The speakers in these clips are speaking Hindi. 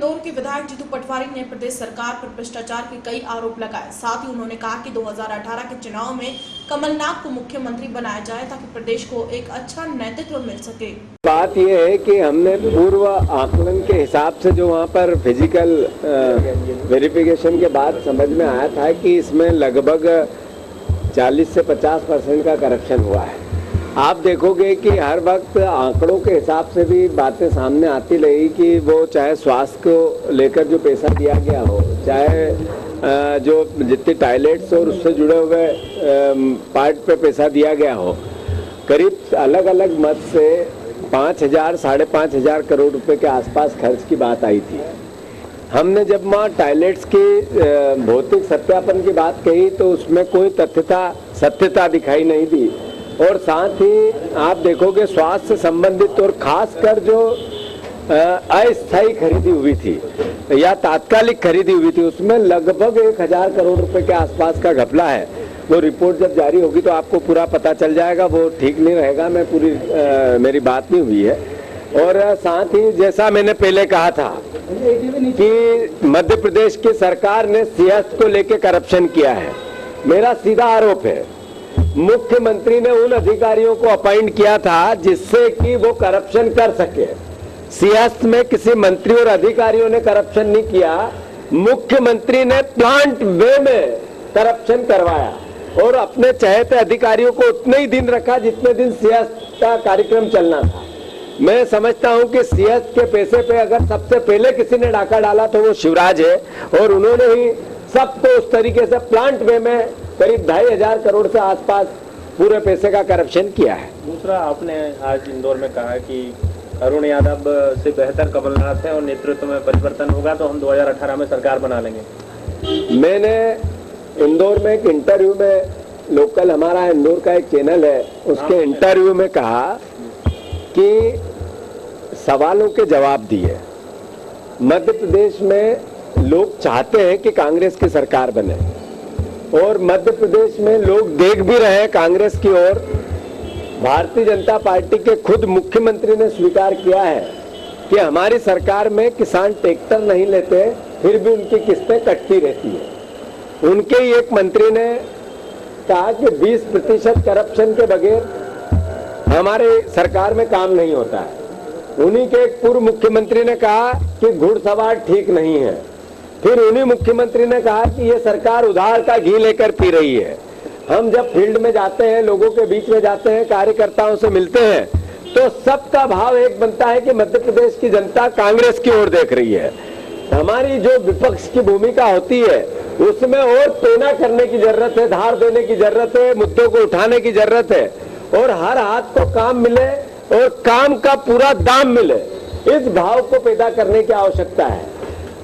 इंदौर के विधायक जीतू पटवारी ने प्रदेश सरकार पर भ्रष्टाचार के कई आरोप लगाए। साथ ही उन्होंने कहा कि 2018 के चुनाव में कमलनाथ को मुख्यमंत्री बनाया जाए ताकि प्रदेश को एक अच्छा नेतृत्व मिल सके। बात यह है कि हमने पूर्व आकलन के हिसाब से जो वहाँ पर फिजिकल वेरिफिकेशन के बाद समझ में आया था कि इसमें लगभग 40 से 50% का करप्शन हुआ है। आप देखोगे कि हर वक्त आंकड़ों के हिसाब से भी बातें सामने आती रही कि वो चाहे स्वास्थ्य को लेकर जो पैसा दिया गया हो, चाहे जो जितनी टॉयलेट्स और उससे जुड़े हुए पार्ट पे पैसा दिया गया हो, करीब अलग अलग मत से 5,000 साढ़े 5,000 करोड़ रुपए के आसपास खर्च की बात आई थी। हमने जब वहाँ टॉयलेट्स की भौतिक सत्यापन की बात कही तो उसमें कोई सत्यता दिखाई नहीं दी। और साथ ही आप देखोगे स्वास्थ्य से संबंधित और खासकर जो अस्थायी खरीदी हुई थी या तात्कालिक खरीदी हुई थी, उसमें लगभग 1,000 करोड़ रुपए के आसपास का घपला है। वो रिपोर्ट जब जारी होगी तो आपको पूरा पता चल जाएगा। वो ठीक नहीं रहेगा, मैं मेरी बात नहीं हुई है। और साथ ही जैसा मैंने पहले कहा था कि मध्य प्रदेश की सरकार ने सियासत को लेकर करप्शन किया है। मेरा सीधा आरोप है, मुख्यमंत्री ने उन अधिकारियों को अपॉइंट किया था जिससे कि वो करप्शन कर सके। सियासत में किसी मंत्री और अधिकारियों ने करप्शन नहीं किया, मुख्यमंत्री ने प्लांट वे में करप्शन करवाया और अपने चहेते अधिकारियों को उतने ही दिन रखा जितने दिन सियासत का कार्यक्रम चलना था। मैं समझता हूं कि सियासत के पैसे पे अगर सबसे पहले किसी ने डाका डाला तो वो शिवराज है और उन्होंने ही सबको उस तरीके से प्लांट वे में करीब 2,500 करोड़ से आसपास पूरे पैसे का करप्शन किया है। दूसरा, आपने आज इंदौर में कहा कि अरुण यादव से बेहतर कमलनाथ है और नेतृत्व में परिवर्तन होगा तो हम 2018 में सरकार बना लेंगे। मैंने इंदौर में एक इंटरव्यू में, लोकल हमारा इंदौर का एक चैनल है, उसके इंटरव्यू में कहा कि सवालों के जवाब दिए। मध्य प्रदेश में लोग चाहते हैं कि कांग्रेस की सरकार बने और मध्य प्रदेश में लोग देख भी रहे हैं कांग्रेस की ओर। भारतीय जनता पार्टी के खुद मुख्यमंत्री ने स्वीकार किया है कि हमारी सरकार में किसान ट्रैक्टर नहीं लेते, फिर भी उनकी किस्तें कटती रहती है। उनके ही एक मंत्री ने कहा कि 20% करप्शन के बगैर हमारे सरकार में काम नहीं होता है। उन्हीं के एक पूर्व मुख्यमंत्री ने कहा कि घुड़सवार ठीक नहीं है। फिर उन्हीं मुख्यमंत्री ने कहा कि ये सरकार उधार का घी लेकर पी रही है। हम जब फील्ड में जाते हैं, लोगों के बीच में जाते हैं, कार्यकर्ताओं से मिलते हैं तो सबका भाव एक बनता है कि मध्य प्रदेश की जनता कांग्रेस की ओर देख रही है। हमारी जो विपक्ष की भूमिका होती है उसमें और पेना करने की जरूरत है, धार देने की जरूरत है, मुद्दों को उठाने की जरूरत है और हर हाथ को काम मिले और काम का पूरा दाम मिले, इस भाव को पैदा करने की आवश्यकता है।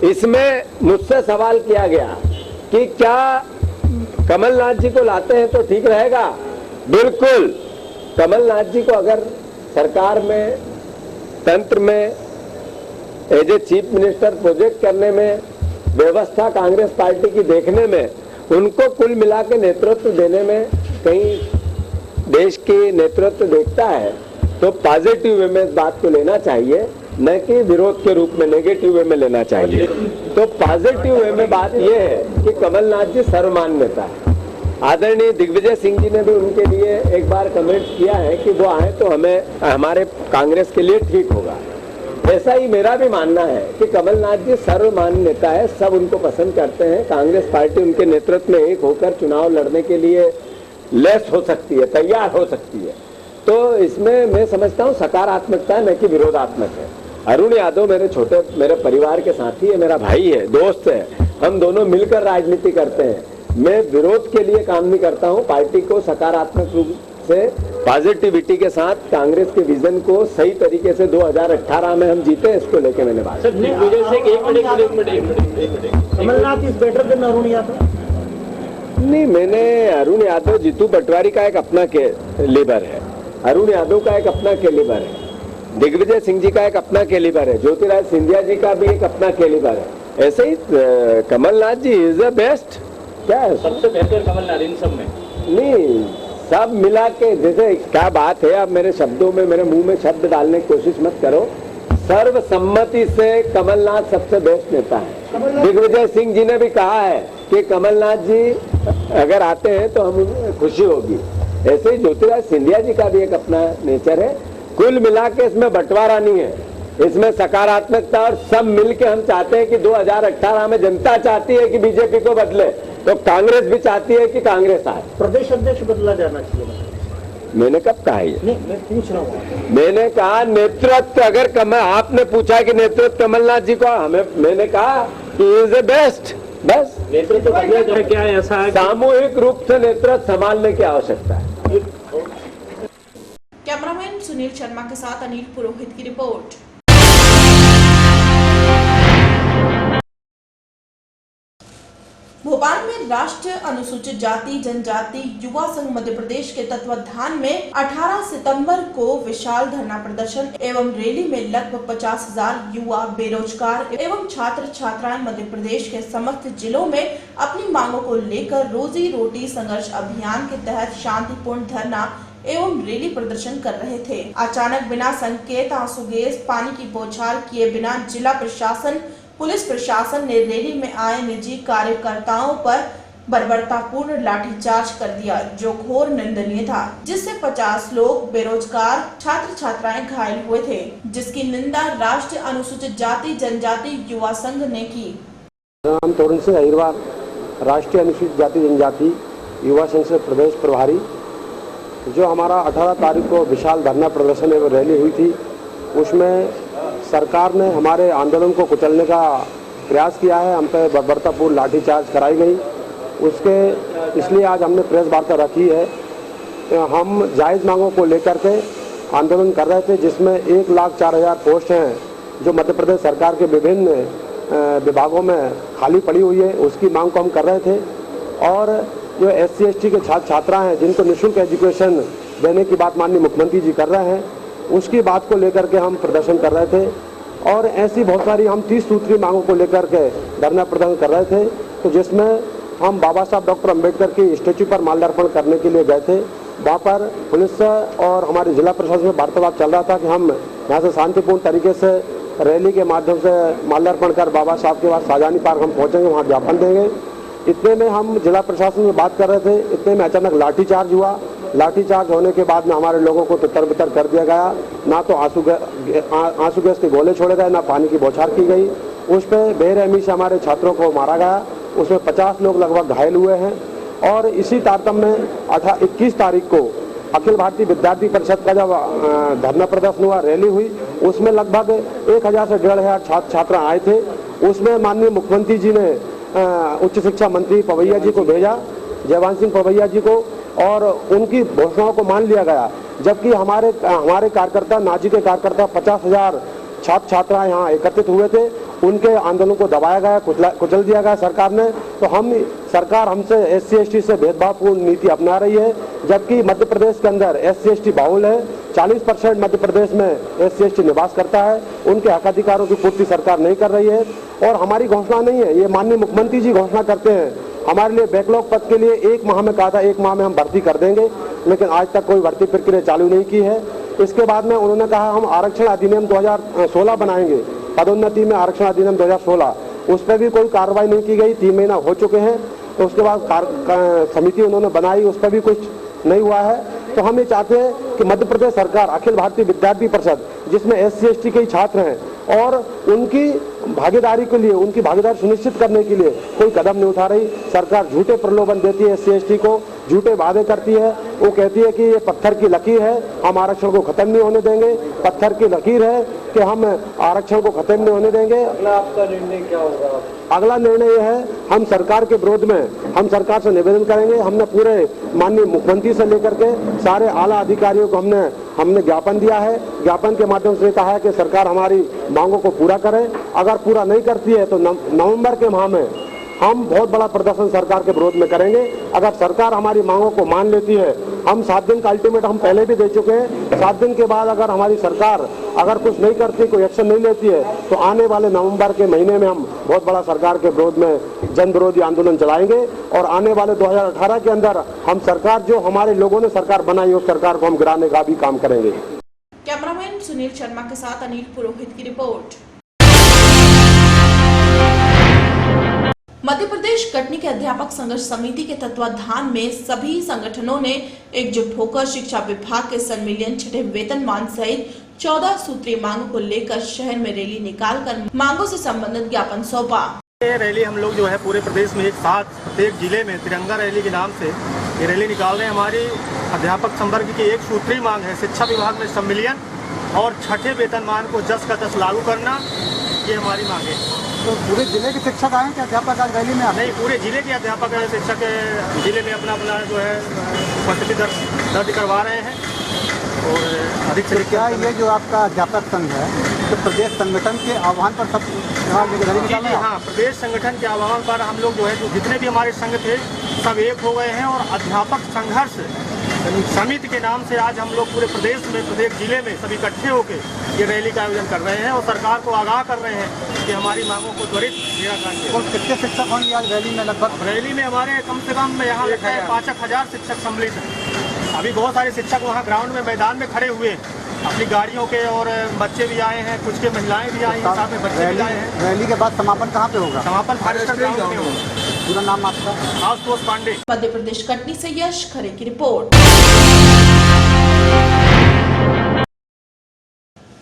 इसमें मुझसे सवाल किया गया कि क्या कमलनाथ जी को लाते हैं तो ठीक रहेगा। बिल्कुल, कमलनाथ जी को अगर सरकार में, तंत्र में as a chief minister project करने में, व्यवस्था कांग्रेस पार्टी की देखने में, उनको कुल मिला के नेतृत्व देने में कहीं देश की नेतृत्व देखता है तो पॉजिटिव वे में इस बात को लेना चाहिए, न कि विरोध के रूप में नेगेटिव वे में लेना चाहिए। तो पॉजिटिव वे में बात यह है कि कमलनाथ जी सर्वमान्य नेता है। आदरणीय दिग्विजय सिंह जी ने भी उनके लिए एक बार कमेंट किया है कि वो आए तो हमारे कांग्रेस के लिए ठीक होगा। ऐसा ही मेरा भी मानना है कि कमलनाथ जी सर्वमान्य नेता है, सब उनको पसंद करते हैं। कांग्रेस पार्टी उनके नेतृत्व में एक होकर चुनाव लड़ने के लिए लेस हो सकती है, तैयार हो सकती है। तो इसमें मैं समझता हूँ सकारात्मकता है, न कि विरोधात्मक है। अरुण यादव मेरे परिवार के साथी है, मेरा भाई है, दोस्त है, हम दोनों मिलकर राजनीति करते हैं। मैं विरोध के लिए काम नहीं करता हूँ। पार्टी को सकारात्मक रूप से, पॉजिटिविटी के साथ कांग्रेस के विजन को सही तरीके से 2018 में हम जीते, इसको लेके मैंने बात। Kamal Nath is better than Arun Yadav? नहीं, मैंने अरुण यादव, जीतू पटवारी का एक अपना कैलिबर है, अरुण यादव का एक अपना कैलिबर है, दिग्विजय सिंह जी का एक अपना कैलिबर है, ज्योतिराज सिंधिया जी का भी एक अपना कैलिबर है। ऐसे ही कमलनाथ जी इज द बेस्ट। क्या है सबसे बेहतर कमलनाथ इन सब में? नहीं, सब मिला के, जैसे क्या बात है, आप मेरे शब्दों में, मेरे मुंह में शब्द डालने की कोशिश मत करो। सर्वसम्मति से कमलनाथ सबसे बेस्ट नेता है। दिग्विजय सिंह जी ने भी कहा है कि कमलनाथ जी अगर आते हैं तो हम खुशी होगी। ऐसे ही ज्योतिराज सिंधिया जी का भी एक अपना नेचर है। कुल मिला के इसमें बंटवारा नहीं है, इसमें सकारात्मकता, और सब मिलके हम चाहते हैं कि 2018 में जनता चाहती है कि बीजेपी को बदले, तो कांग्रेस भी चाहती है कि कांग्रेस आए। प्रदेश अध्यक्ष बदला जाना चाहिए। मैंने कब कहा ये? नहीं, मैं पूछ रहा हूँ। मैंने कहा नेतृत्व, अगर आपने पूछा कि नेतृत्व कमलनाथ जी को, हमें मैंने कहा कि इज ए बेस्ट, बस नेतृत्व बदला जाए क्या ऐसा है? सामूहिक रूप से नेतृत्व संभालने की आवश्यकता है। कैमरामैन सुनील शर्मा के साथ अनिल पुरोहित की रिपोर्ट। भोपाल में राष्ट्रीय अनुसूचित जाति जनजाति युवा संघ मध्य प्रदेश के तत्वाधान में 18 सितंबर को विशाल धरना प्रदर्शन एवं रैली में लगभग 50,000 युवा, बेरोजगार एवं छात्र छात्राएं मध्य प्रदेश के समस्त जिलों में अपनी मांगों को लेकर रोजी रोटी संघर्ष अभियान के तहत शांतिपूर्ण धरना एवं रैली प्रदर्शन कर रहे थे। अचानक बिना संकेत, आंसू गैस, पानी की बौछार किए बिना जिला प्रशासन, पुलिस प्रशासन ने रैली में आए निजी कार्यकर्ताओं पर बर्बरतापूर्ण लाठीचार्ज कर दिया, जो घोर निंदनीय था, जिससे 50 लोग, बेरोजगार छात्र छात्राएं घायल हुए थे, जिसकी निंदा राष्ट्रीय अनुसूचित जाति जनजाति युवा संघ ने की। नाम तोरण सिंह अहिरवार, राष्ट्रीय अनुसूचित जाति जनजाति युवा संघ से प्रदेश प्रभारी। जो हमारा 18 तारीख को विशाल धरना प्रदर्शन एवं रैली हुई थी, उसमें सरकार ने हमारे आंदोलन को कुचलने का प्रयास किया है। हम पे बर्बरतापूर्ण लाठीचार्ज कराई गई, उसके इसलिए आज हमने प्रेस वार्ता रखी है। हम जायज़ मांगों को लेकर के आंदोलन कर रहे थे, जिसमें 1,04,000 पोस्ट हैं जो मध्य प्रदेश सरकार के विभिन्न विभागों में खाली पड़ी हुई है, उसकी मांग को हम कर रहे थे। और जो SC ST के छात्र छात्रा हैं जिनको निःशुल्क एजुकेशन देने की बात माननीय मुख्यमंत्री जी कर रहे हैं, उसकी बात को लेकर के हम प्रदर्शन कर रहे थे। और ऐसी बहुत सारी हम 30 सूत्री मांगों को लेकर के धरना प्रदर्शन कर रहे थे, तो जिसमें हम बाबा साहब डॉक्टर अंबेडकर की स्टेच्यू पर माल्यार्पण करने के लिए गए थे। वहाँ पर पुलिस और हमारे जिला प्रशासन में वार्तालाप चल रहा था कि हम यहाँ से शांतिपूर्ण तरीके से रैली के माध्यम से माल्यार्पण कर बाबा साहब के बाद शाहजहानी पार्क हम पहुँचेंगे, वहाँ ज्ञापन देंगे। इतने में हम जिला प्रशासन में बात कर रहे थे, इतने में अचानक लाठीचार्ज हुआ। लाठीचार्ज होने के बाद में हमारे लोगों को तितर बितर कर दिया गया। ना तो आंसू गैस के गोले छोड़े गए, ना पानी की बौछार की गई। उस पर बेरहमी से हमारे छात्रों को मारा गया, उसमें 50 लोग लगभग घायल हुए हैं। और इसी तारतम्य में 21 तारीख को अखिल भारतीय विद्यार्थी परिषद का जब धरना प्रदर्शन हुआ, रैली हुई, उसमें लगभग 1,000 से 1,500 छात्र छात्रा आए थे। उसमें माननीय मुख्यमंत्री जी ने उच्च शिक्षा मंत्री पवैया जी को भेजा, जयवंत सिंह पवैया जी को, और उनकी घोषणाओं को मान लिया गया। जबकि हमारे कार्यकर्ता, नाजी के कार्यकर्ता 50,000 छात्र छात्राएं यहाँ एकत्रित हुए थे, उनके आंदोलन को दबाया गया, कुचल दिया गया सरकार ने। तो सरकार हमसे SC ST से भेदभावपूर्ण नीति अपना रही है, जबकि मध्य प्रदेश के अंदर SC ST बाहुल है। 40% मध्य प्रदेश में SC ST निवास करता है, उनके हक अधिकारों की पूर्ति सरकार नहीं कर रही है। और हमारी घोषणा नहीं है, ये माननीय मुख्यमंत्री जी घोषणा करते हैं। हमारे लिए बैकलॉग पद के लिए 1 माह में कहा था, 1 माह में हम भर्ती कर देंगे, लेकिन आज तक कोई भर्ती प्रक्रिया चालू नहीं की है। इसके बाद में उन्होंने कहा हम आरक्षण अधिनियम 2016 बनाएंगे, पदोन्नति में आरक्षण अधिनियम 2016, उस पर भी कोई कार्रवाई नहीं की गई। 3 महीना हो चुके हैं, तो उसके बाद समिति उन्होंने बनाई, उस पर भी कुछ नहीं हुआ है। तो हम ये चाहते हैं कि मध्य प्रदेश सरकार अखिल भारतीय विद्यार्थी परिषद, जिसमें SC ST के छात्र हैं, और उनकी भागीदारी के लिए, उनकी भागीदारी सुनिश्चित करने के लिए कोई कदम नहीं उठा रही। सरकार झूठे प्रलोभन देती है SC ST को, झूठे वादे करती है। वो कहती है कि ये पत्थर की लकीर है, हम आरक्षण को खत्म नहीं होने देंगे। पत्थर की लकीर है कि हम आरक्षण को खत्म नहीं होने देंगे। अगला आपका निर्णय क्या होगा? अगला निर्णय यह है, हम सरकार के विरोध में हम सरकार से निवेदन करेंगे। हमने पूरे माननीय मुख्यमंत्री से लेकर के सारे आला अधिकारियों को हमने ज्ञापन दिया है। ज्ञापन के माध्यम से कहा है कि सरकार हमारी मांगों को पूरा करे। अगर पूरा नहीं करती है तो नवंबर के माह में हम बहुत बड़ा प्रदर्शन सरकार के विरोध में करेंगे। अगर सरकार हमारी मांगों को मान लेती है, हम 7 दिन का अल्टीमेट हम पहले भी दे चुके हैं। 7 दिन के बाद अगर हमारी सरकार अगर कुछ नहीं करती, कोई एक्शन नहीं लेती है, तो आने वाले नवंबर के महीने में हम बहुत बड़ा सरकार के विरोध में जन विरोधी आंदोलन चलाएंगे। और आने वाले 2018 के अंदर हम सरकार, जो हमारे लोगों ने सरकार बनाई, उस सरकार को हम गिराने का भी काम करेंगे। कैमरा कैमरामैन सुनील शर्मा के साथ अनिल पुरोहित की रिपोर्ट। मध्य प्रदेश कटनी के अध्यापक संघर्ष समिति के तत्वाधान में सभी संगठनों ने एकजुट होकर शिक्षा विभाग के संविलियन छठे वेतनमान सहित 14 सूत्रीय मांगों को लेकर शहर में रैली निकालकर मांगों से संबंधित ज्ञापन सौंपा। ये रैली हम लोग जो है पूरे प्रदेश में एक साथ प्रत्येक जिले में तिरंगा रैली के नाम से ये रैली निकाल रहे हैं। हमारी अध्यापक संवर्ग की एक सूत्रीय मांग है शिक्षा विभाग में संविलियन और छठे वेतनमान को 10 का 10 लागू करना, ये हमारी मांग है। तो पूरे जिले के शिक्षक आए क्या अध्यापक आज रैली में? नहीं, पूरे जिले के अध्यापक शिक्षक जिले में अपना अपना जो है उपस्थिति दर्ज करवा रहे हैं और अधिक से क्या ये जो आपका अध्यापक संघ है तो प्रदेश संगठन के आह्वान पर सब रैली निकाल रहे हैं? हाँ, प्रदेश संगठन के आह्वान पर हम लोग जो है जितने भी हमारे संघ थे सब एक हो गए हैं और अध्यापक संघर्ष समिति के नाम से आज हम लोग पूरे प्रदेश में प्रत्येक जिले में सभी इकट्ठे होकर ये रैली का आयोजन कर रहे हैं और सरकार को आगाह कर रहे हैं कि हमारी मांगों को त्वरित निराकरण किया। और कितने शिक्षक होंगे आज रैली में? लगभग रैली में हमारे कम से कम यहाँ लिखा है 5,000 शिक्षक सम्मिलित हैं। अभी बहुत सारे शिक्षक वहाँ ग्राउंड में मैदान में खड़े हुए हैं अपनी गाड़ियों के, और बच्चे भी आए हैं, कुछ के महिलाएं भी आई हैं, साथ में बच्चे भी आए हैं। रैली के बाद समापन कहाँ पे होगा? समापन फॉरेस्टर ग्राउंड में होगा। पूरा नाम आपका? आशुतोष पांडे। मध्य प्रदेश कटनी से यश खरे की रिपोर्ट।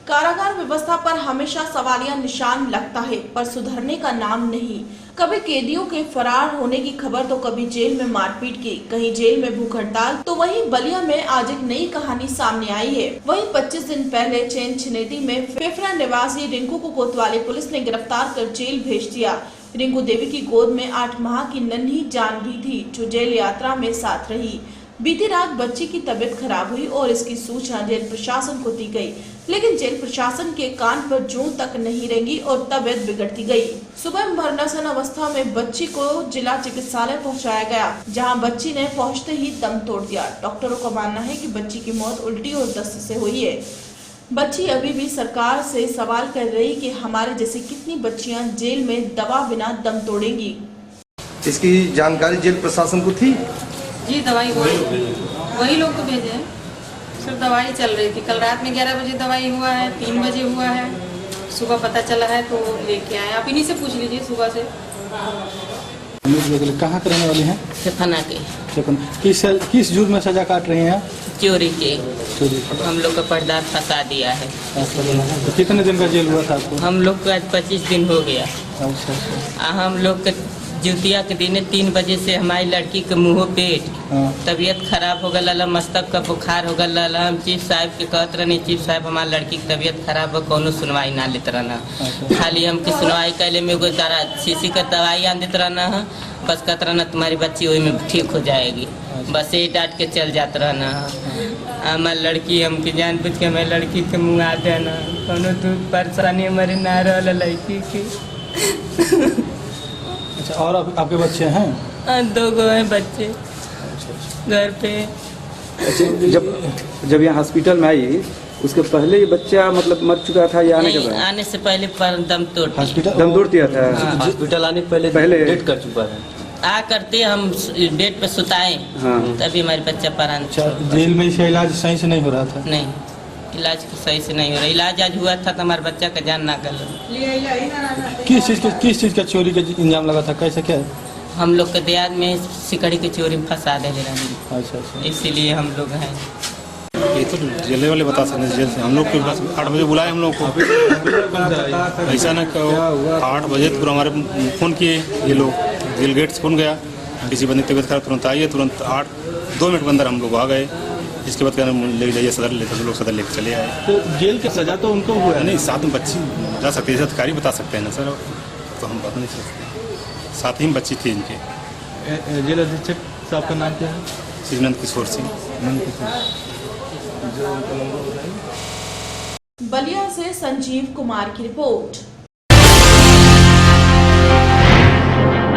कारागार व्यवस्था पर हमेशा सवालिया निशान लगता है, पर सुधरने का नाम नहीं। कभी कैदियों के फरार होने की खबर तो कभी जेल में मारपीट की, कहीं जेल में भूख हड़ताल, तो वहीं बलिया में आज एक नई कहानी सामने आई है। वहीं 25 दिन पहले चैन छिनेदी में फेफड़ा निवासी रिंकू को कोतवाली पुलिस ने गिरफ्तार कर जेल भेज दिया। रिंकू देवी की गोद में 8 माह की नन्ही जान भी थी, जो जेल यात्रा में साथ रही। बीती रात बच्ची की तबीयत खराब हुई और इसकी सूचना जेल प्रशासन को दी गई, लेकिन जेल प्रशासन के कान पर जूं तक नहीं रेंगी और तबीयत बिगड़ती गई। सुबह मरणासन अवस्था में बच्ची को जिला चिकित्सालय पहुंचाया गया, जहां बच्ची ने पहुंचते ही दम तोड़ दिया। डॉक्टरों का मानना है कि बच्ची की मौत उल्टी और दस्त से हुई है। बच्ची अभी भी सरकार से सवाल कर रही कि हमारे जैसी कितनी बच्चियां जेल में दवा बिना दम तोड़ेंगी। इसकी जानकारी जेल प्रशासन को थी? जी, दवाई वही लोग को भेजे हैं। सिर्फ दवाई चल रही थी। कल रात में 11 बजे दवाई हुआ है, 3 बजे हुआ है, सुबह पता चला है तो लेके आए। आप इन्हीं से पूछ लीजिए सुबह से। कहाँ के रहने वाली हैं? फना के। किस जुर्म में सजा काट रही हैं? चोरी के। हम लोग का पर्दार फंसा दिया है। तो कितने दिन का जेल हुआ था आपको? हम लोग का आज 25 दिन हो गया। हम लोग का जुतिया के दिन 3 बजे से हमारी लड़की के मुँह पेट तबीयत खराब हो गया, मस्तक का बुखार हो गया। हम चीफ साहब के कहते रहने, चीफ साहब हमारी लड़की की तबीयत खराब हो, कोनो सुनवाई ना लेते रहना। खाली हमकी सुनवाई कैले में एगो शीशी का दवाई आन देते रहना है, बस कहते रहना तुम्हारी बच्ची वही में ठीक हो जाएगी, बस यही डांट के चल जाते रहना है। हमारी लड़की हमके जान बुझ के हमारी लड़की के मुँह आ देना, कोनो दुख परेशानी हमारे ना रहा लड़की की। अच्छा, और आपके बच्चे हैं? 2 गो हैं बच्चे घर पे। जब यहाँ हॉस्पिटल में आई उसके पहले ये बच्चा मतलब मर चुका था या आने के बाद? आने से पहले पर दम तोड़ दिया था। हॉस्पिटल आने के पहले डेट कर चुका है। आ करते हम बेड पे सुताए, तभी हमारे बच्चा परान। जेल में इसका इलाज सही से नहीं हो रहा था? नहीं, इलाज सही से नहीं हो रहा। इलाज आज हुआ था तो हमारे बच्चा का जान ना गल। किस चीज़ का चोरी का इल्जाम लगा था? कैसे क्या? हम लोग के देहात में सिकड़ी की चोरी में फंसा दे रहे, अच्छा, इसीलिए हम लोग हैं। ये तो जेल वाले बता सकते हैं। जेल से हम लोग के पास 8 बजे बुलाए हम लोग को। ऐसा ना 8 बजे पूरा हमारे फ़ोन किए ये लोग, जेल गेट से फ़ोन गया, किसी बंदी तबीयत खराब, तुरंत आइए। तुरंत 2 मिनट के अंदर हम लोग आ गए। इसके बाद ले जाइए सदर, लेकर लोग सदर लेकर चले आए। तो जेल की सज़ा तो उनको हुआ है? नहीं, साथ में बच्ची जा सकती है, अधिकारी बता सकते हैं ना सर, तो हम बता नहीं सकते। साथ ही में बच्ची थी इनके। जेल अधीक्षक साहब का नाम क्या है? श्री नंद किशोर सिंह। बलिया से संजीव कुमार की रिपोर्ट।